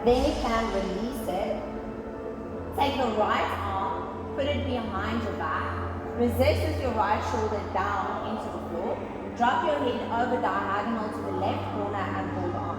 Then you can release it. Take the right arm, put it behind your back. Resist with your right shoulder down into the floor. Drop your head over diagonal to the left corner and hold on.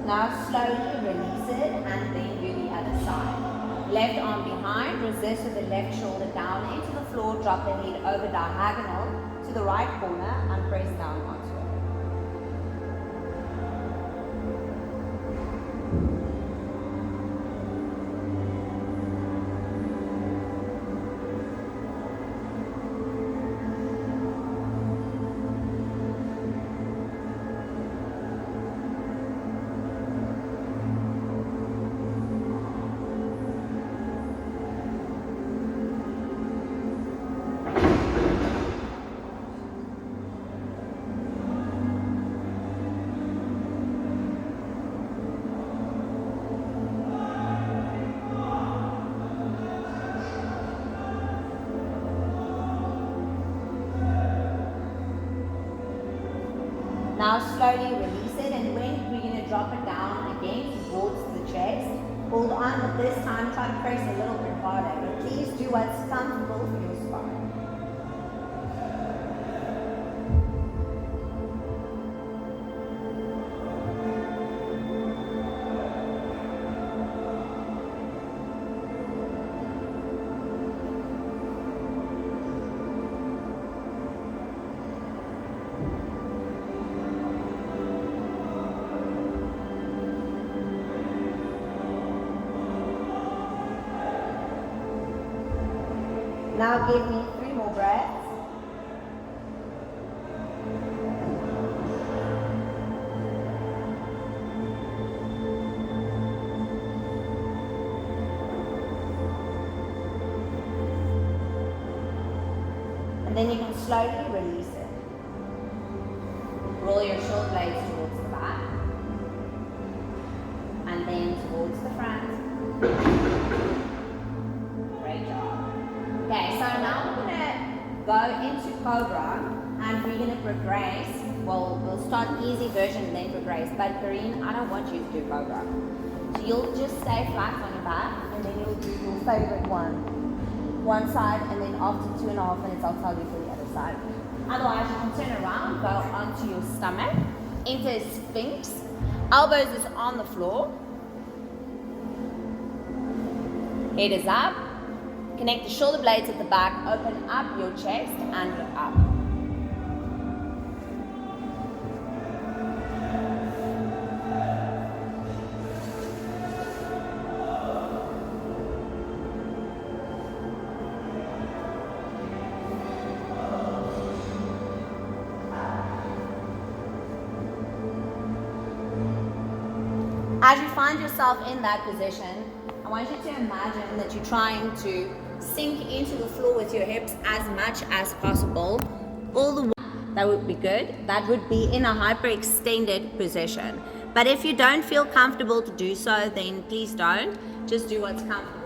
Now slowly release it and then do the other side. Left arm behind, resist with the left shoulder down into the floor, drop the head over diagonal to the right corner and press down onto it. Now slowly release it, and when we're going to drop it down again towards the chest, hold on, but this time try to press a little bit harder, but please do what's comfortable for your spine. Now give me 3 more breaths. And then you can slowly release it. Roll your shoulder blades towards the back. And then towards the front. Great job. Okay, so now we're going to go into Cobra and we're going to progress. Well, we'll start easy version and then progress. But Karine, I don't want you to do Cobra. So you'll just stay flat on your back and then you'll do your favorite one side, and then after 2.5 minutes I'll tell you for the other side. Otherwise you can turn around, go onto your stomach, into Sphinx. Elbows is on the floor. Head is up. Connect the shoulder blades at the back, open up your chest and look up. As you find yourself in that position, I want you to imagine that you're trying to sink into the floor with your hips as much as possible. All the way. That would be good. That would be in a hyperextended position. But if you don't feel comfortable to do so, then please don't. Just do what's comfortable.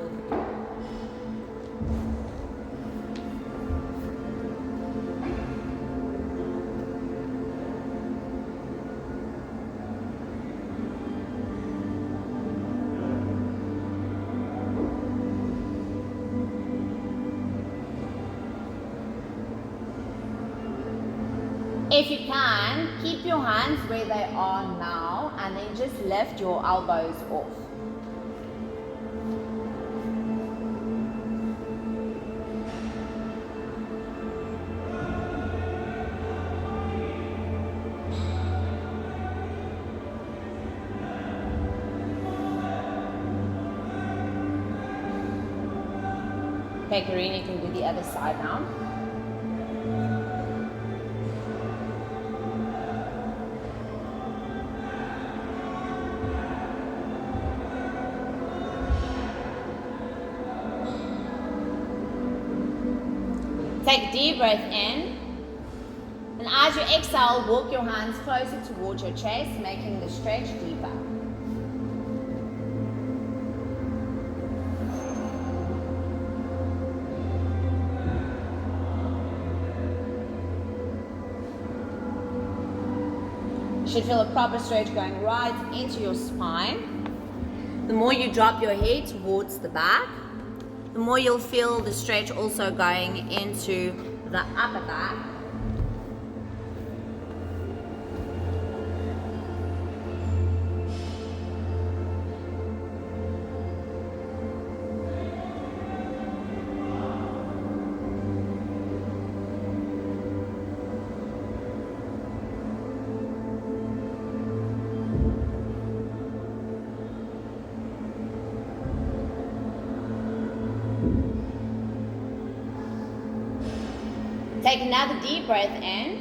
If you can, keep your hands where they are now and then just lift your elbows off. Okay, Karine, you can do the other side now. Take a deep breath in. And as you exhale, walk your hands closer towards your chest, making the stretch deeper. You should feel a proper stretch going right into your spine. The more you drop your head towards the back, the more you'll feel the stretch also going into the upper back. Take another deep breath in,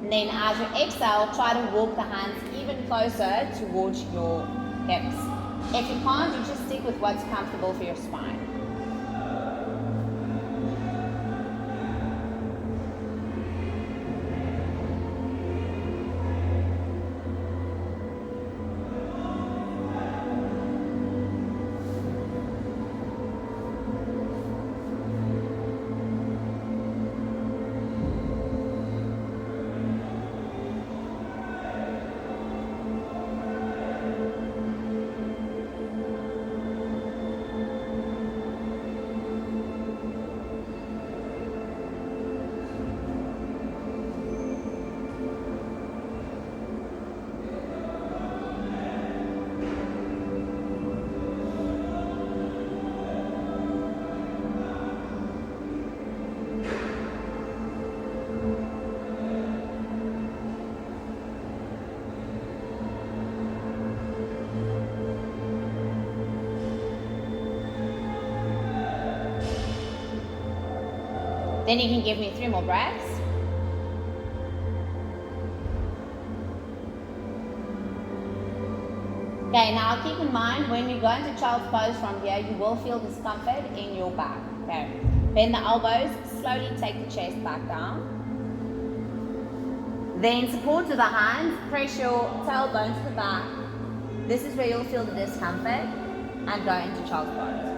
and then as you exhale, try to walk the hands even closer towards your hips. If you can't, you just stick with what's comfortable for your spine. Then you can give me 3 more breaths. Okay, now keep in mind when you go into child's pose from here, you will feel discomfort in your back. Okay, bend the elbows, slowly take the chest back down. Then support to the hands, press your tailbone to the back. This is where you'll feel the discomfort and go into child's pose.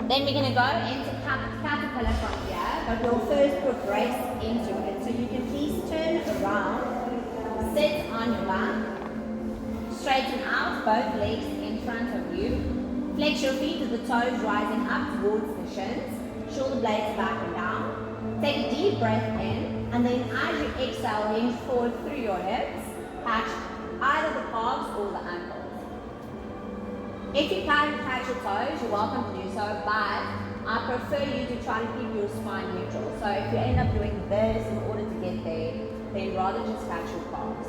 Then we're going to go into caterpillar from here, but we'll first progress into it. So you can please turn around, sit on your back, straighten out both legs in front of you, flex your feet with the toes rising up towards the shins, shoulder blades back and down. Take a deep breath in, and then as you exhale, hinge forward through your hips, catch either the calves or the ankles. If you can't catch your toes, you're welcome to do so, but I prefer you to try to keep your spine neutral. So if you end up doing this in order to get there, then rather just catch your calves.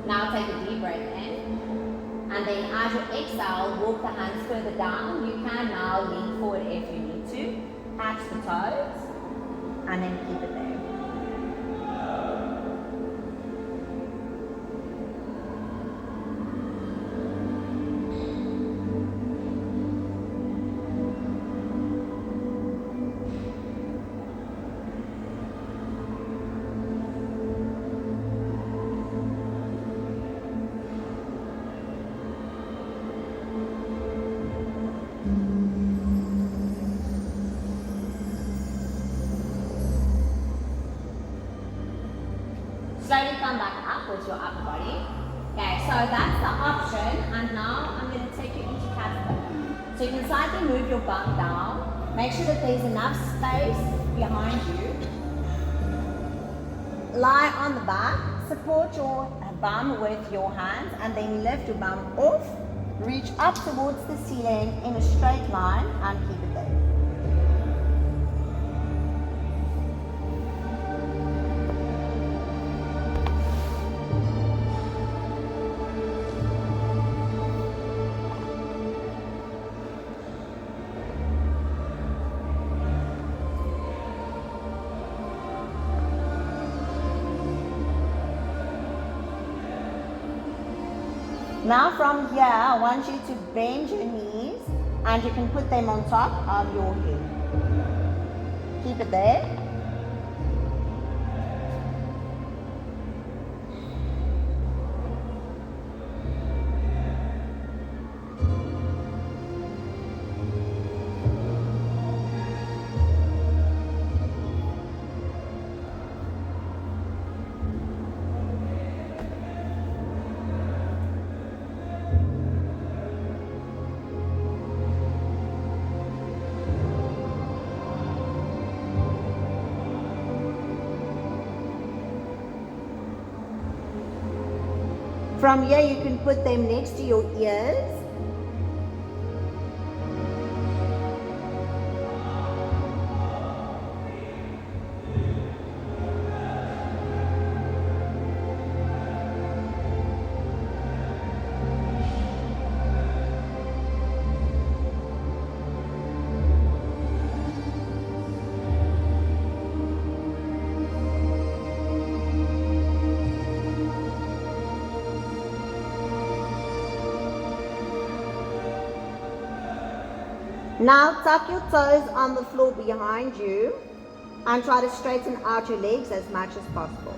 Now take a deep breath in, and then as you exhale, walk the hands further down. You can now lean forward if you need to, catch the toes, and then keep it there. Slowly come back up with your upper body. Okay, so that's the option, and now I'm going to take you into caterpillar. So you can slightly move your bum down, Make sure that there's enough space behind you. Lie on the back, support your bum with your hands and then lift your bum off. Reach up towards the ceiling in a straight line and keep it there. Now from here, I want you to bend your knees and you can put them on top of your head. Keep it there. From here, you can put them next to your ears. Now tuck your toes on the floor behind you and try to straighten out your legs as much as possible.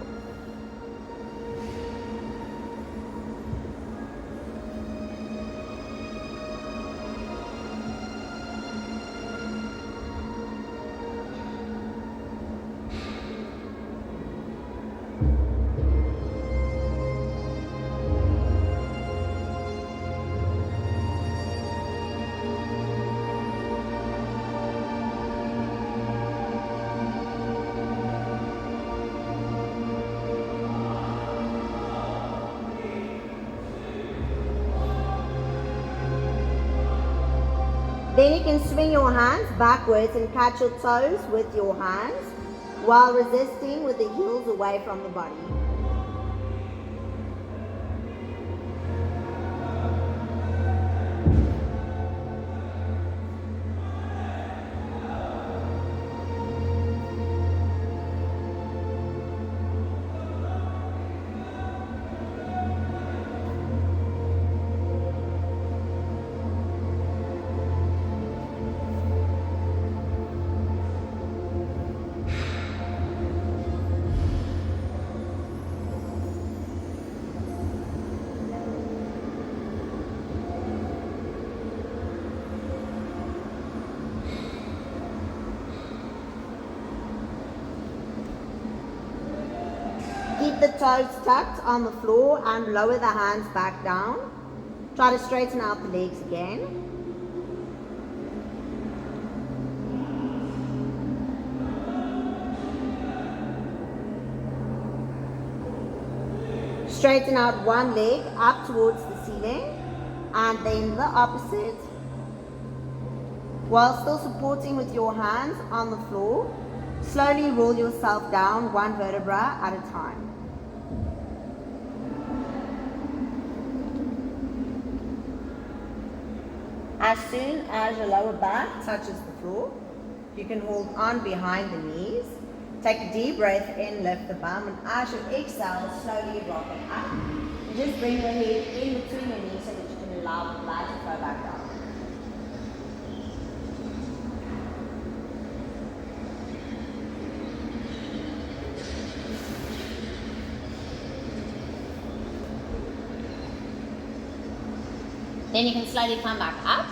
Then you can swing your hands backwards and catch your toes with your hands while resisting with the heels away from the body. Keep the toes tucked on the floor and lower the hands back down. Try to straighten out the legs again. Straighten out one leg up towards the ceiling and then the opposite, while still supporting with your hands on the floor. Slowly roll yourself down one vertebra at a time. As soon as your lower back touches the floor, you can hold on behind the knees. Take a deep breath in, lift the bum, and as you exhale, slowly rock it up. And just bring your head in between your knees so that you can allow the blood to flow back down. Then you can slowly come back up.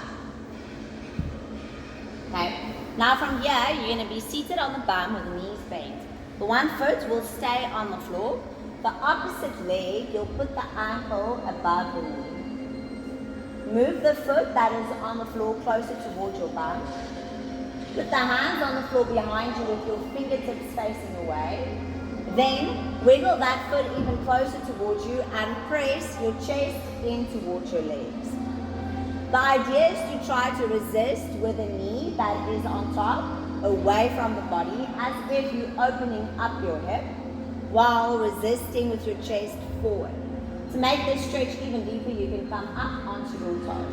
Okay. Now from here, you're going to be seated on the bum with the knees bent. The one foot will stay on the floor. The opposite leg, you'll put the ankle above the knee. Move the foot that is on the floor closer towards your bum. Put the hands on the floor behind you with your fingertips facing away. Then wiggle that foot even closer towards you and press your chest in towards your legs. The idea is to try to resist with the knee that is on top, away from the body, as if you're opening up your hip, while resisting with your chest forward. To make this stretch even deeper, you can come up onto your toe.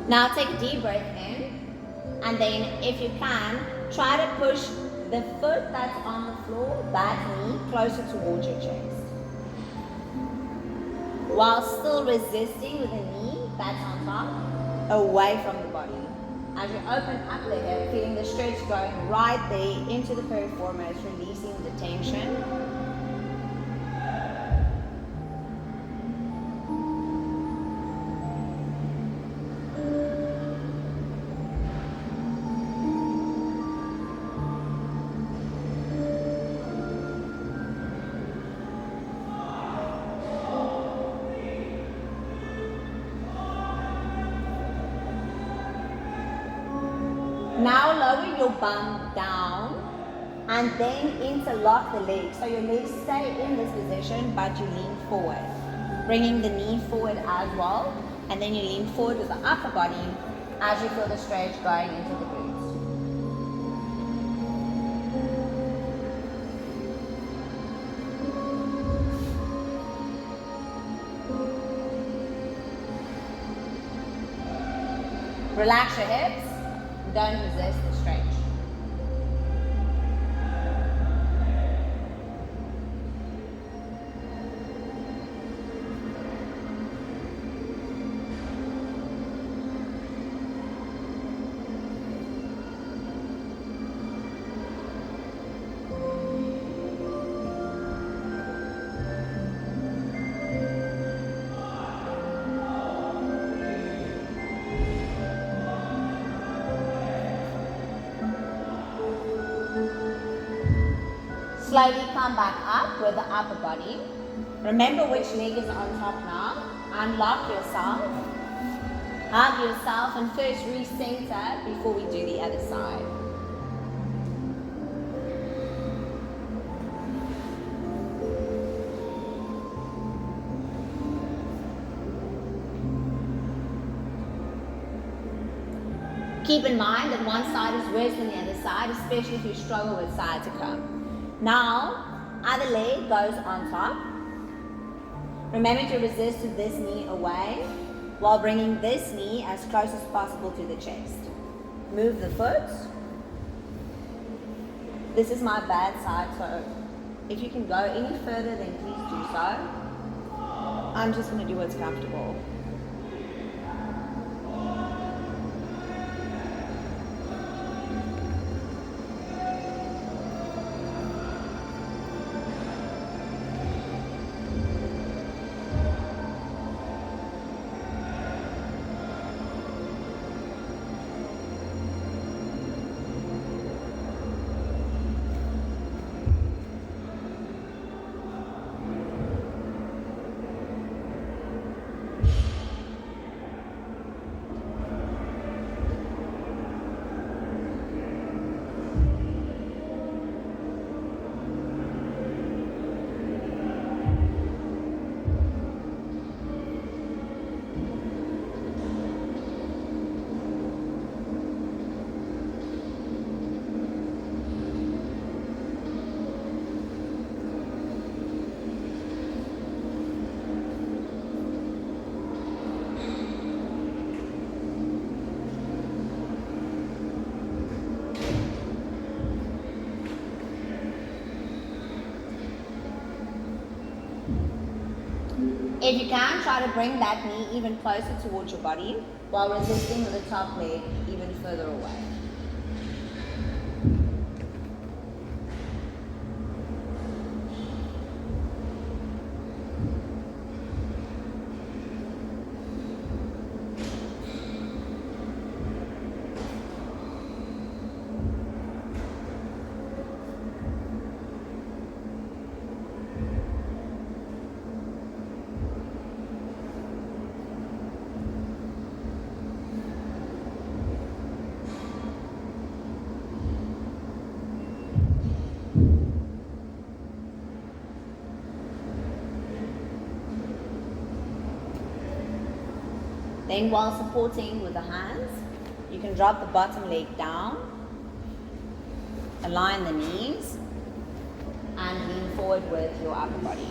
Now take a deep breath in, and then if you can, try to push the foot that's on the floor, that knee, closer towards your chest. While still resisting with the knee that's on top, away from the body. As you open up the hip, feeling the stretch going right there into the piriformis, releasing the tension. Now lower your bum down and then interlock the legs. So your legs stay in this position, but you lean forward. Bringing the knee forward as well. And then you lean forward with the upper body as you feel the stretch going into the glutes. Relax your hips. Don't resist the stretch. Slowly come back up with the upper body. Remember which leg is on top now. Unlock yourself. Hug yourself and first recenter before we do the other side. Keep in mind that one side is worse than the other side, especially if you struggle with sciatica. Now, other leg goes on top. Remember to resist with this knee away while bringing this knee as close as possible to the chest. Move the foot. This is my bad side, so if you can go any further, then please do so. I'm just going to do what's comfortable. If you can, try to bring that knee even closer towards your body while resisting with the top leg even further away. Then while supporting with the hands, you can drop the bottom leg down, align the knees, and lean forward with your upper body.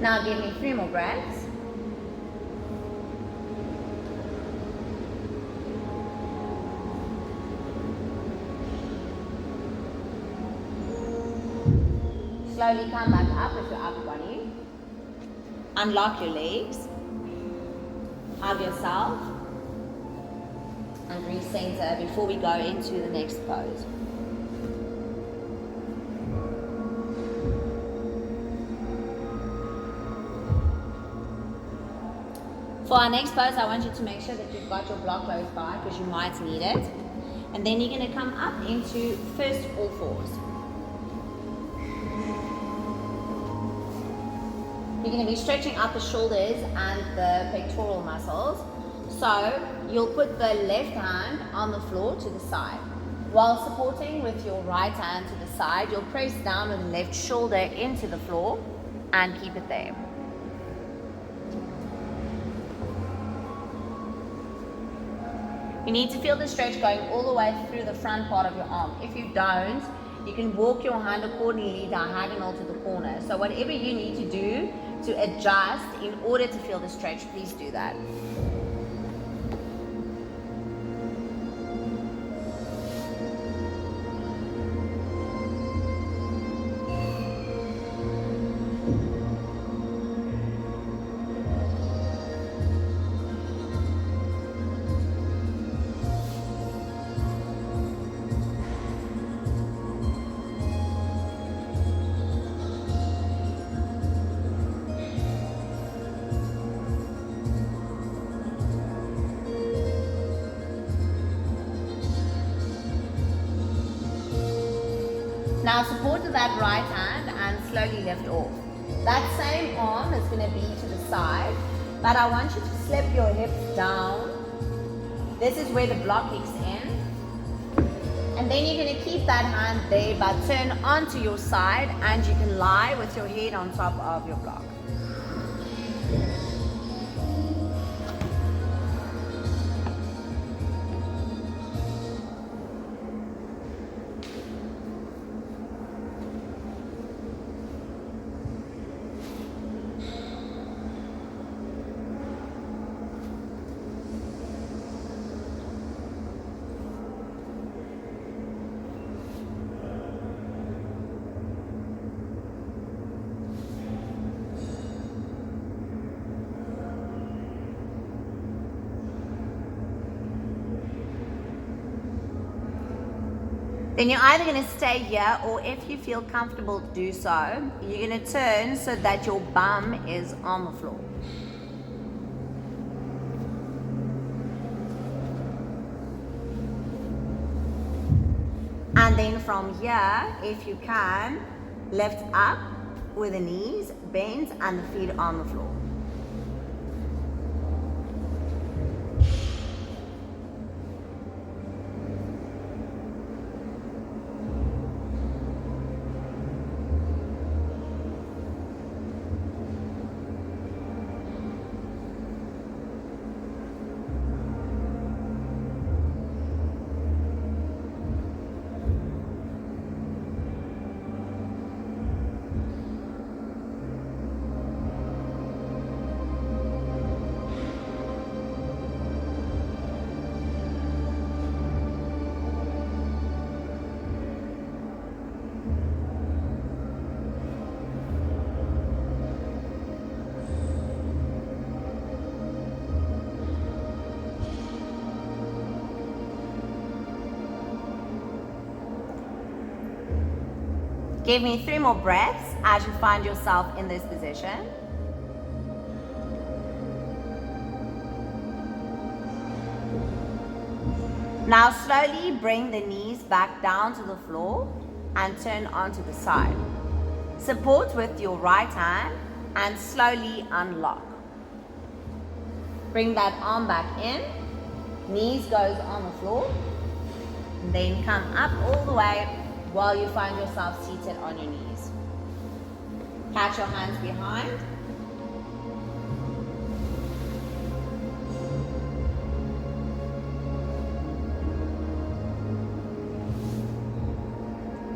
Now give me 3 more breaths. Slowly come back up with your upper body. Unlock your legs. Hug yourself. And recenter before we go into the next pose. For our next pose, I want you to make sure that you've got your block close by because you might need it. And then you're going to come up into first all fours. You're going to be stretching out the shoulders and the pectoral muscles. So you'll put the left hand on the floor to the side. While supporting with your right hand to the side, you'll press down with the left shoulder into the floor and keep it there. You need to feel the stretch going all the way through the front part of your arm. If you don't, you can walk your hand accordingly diagonal to the corner. So whatever you need to do to adjust in order to feel the stretch, please do that. Now support with that right hand and slowly lift off. That same arm is going to be to the side, but I want you to slip your hips down. This is where the block kicks in. And then you're going to keep that hand there, but turn onto your side and you can lie with your head on top of your block. Then you're either going to stay here, or if you feel comfortable to do so, you're going to turn so that your bum is on the floor. And then from here, if you can, lift up with the knees, bend, and the feet on the floor. Give me 3 more breaths as you find yourself in this position. Now slowly bring the knees back down to the floor and turn onto the side. Support with your right hand and slowly unlock. Bring that arm back in, knees goes on the floor, and then come up all the way while you find yourself seated on your knees. Catch your hands behind.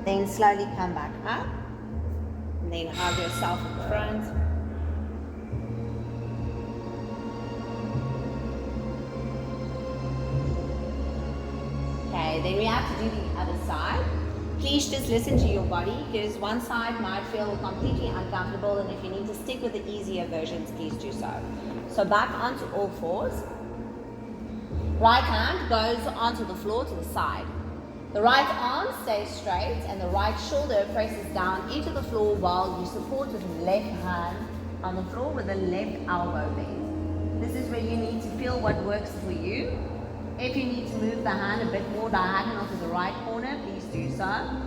Then slowly come back up. And then hug yourself in the front. Okay, then we have to do the other side. Please just listen to your body, because one side might feel completely uncomfortable, and if you need to stick with the easier versions, please do so. So back onto all fours. Right hand goes onto the floor to the side. The right arm stays straight and the right shoulder presses down into the floor while you support with the left hand on the floor with the left elbow bend. This is where you need to feel what works for you. If you need to move the hand a bit more diagonal to the right corner, please do so.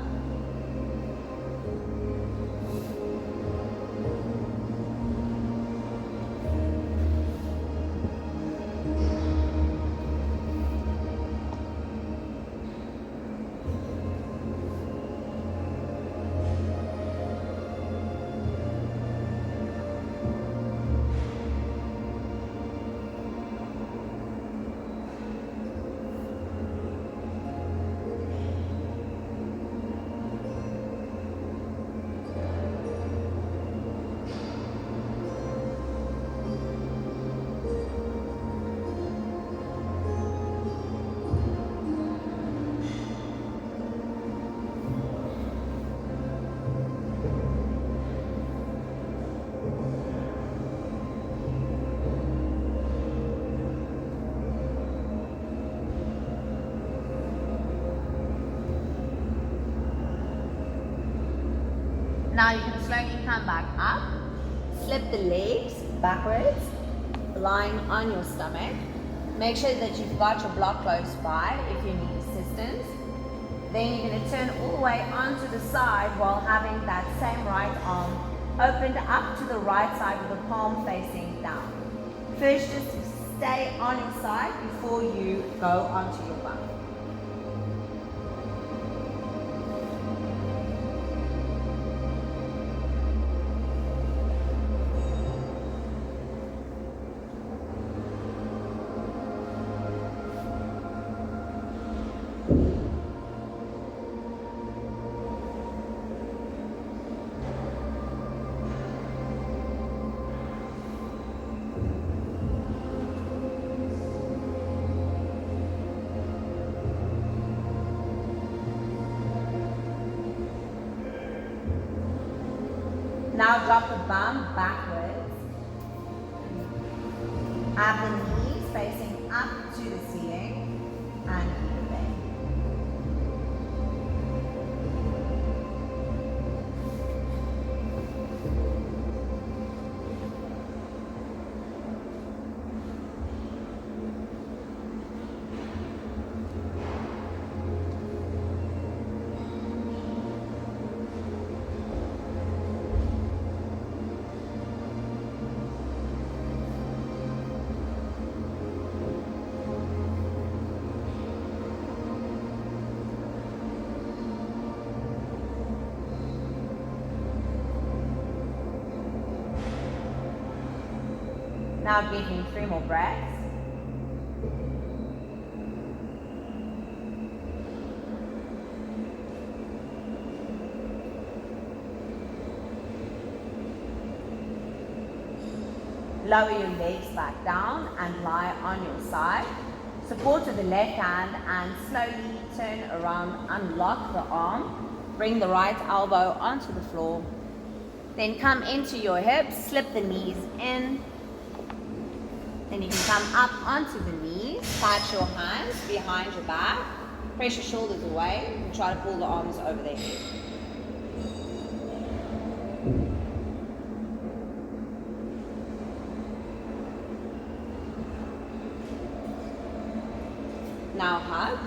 Now you can slowly come back up, slip the legs backwards, lying on your stomach. Make sure that you've got your block close by if you need assistance. Then you're going to turn all the way onto the side while having that same right arm opened up to the right side with the palm facing down. First, just stay on your side before you go onto your bum. Now drop the bum backwards. Have the knees facing up to the ceiling and keep it there. Now give me 3 more breaths. Lower your legs back down and lie on your side. Support with the left hand and slowly turn around, unlock the arm. Bring the right elbow onto the floor. Then come into your hips, slip the knees in. Then you can come up onto the knees, touch your hands behind your back, press your shoulders away, and try to pull the arms over their head. Now hug.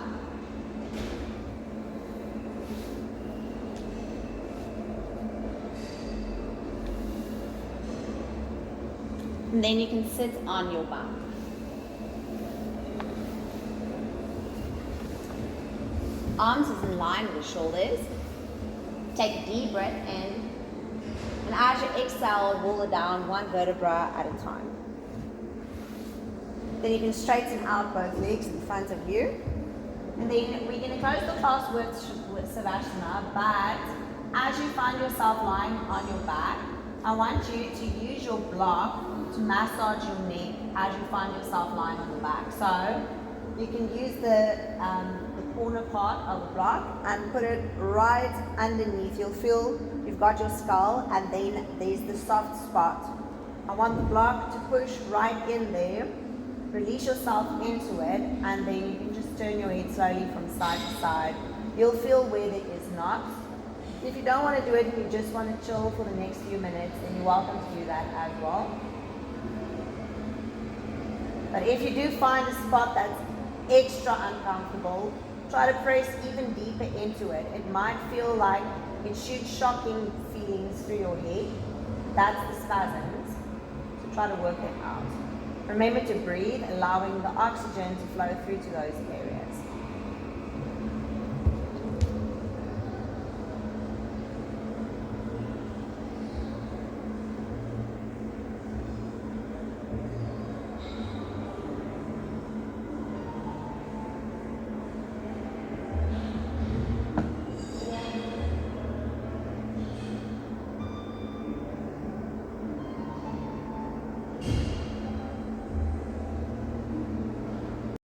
And then you can sit on your back. Arms is in line with the shoulders. Take a deep breath in. And as you exhale, roll it down one vertebra at a time. Then you can straighten out both legs in front of you. And then we're going to close the class with Savasana, but as you find yourself lying on your back, I want you to use your block to massage your neck as you find yourself lying on the back. So you can use the corner part of the block and put it right underneath. You'll feel you've got your skull and then there's the soft spot. I want the block to push right in there. Release yourself into it, and then you can just turn your head slowly from side to side. You'll feel where there is knots. If you don't want to do it and you just want to chill for the next few minutes, then you're welcome to do that as well. But if you do find a spot that's extra uncomfortable, try to press even deeper into it. It might feel like it shoots shocking feelings through your head. That's the spasms. So try to work it out. Remember to breathe, allowing the oxygen to flow through to those areas.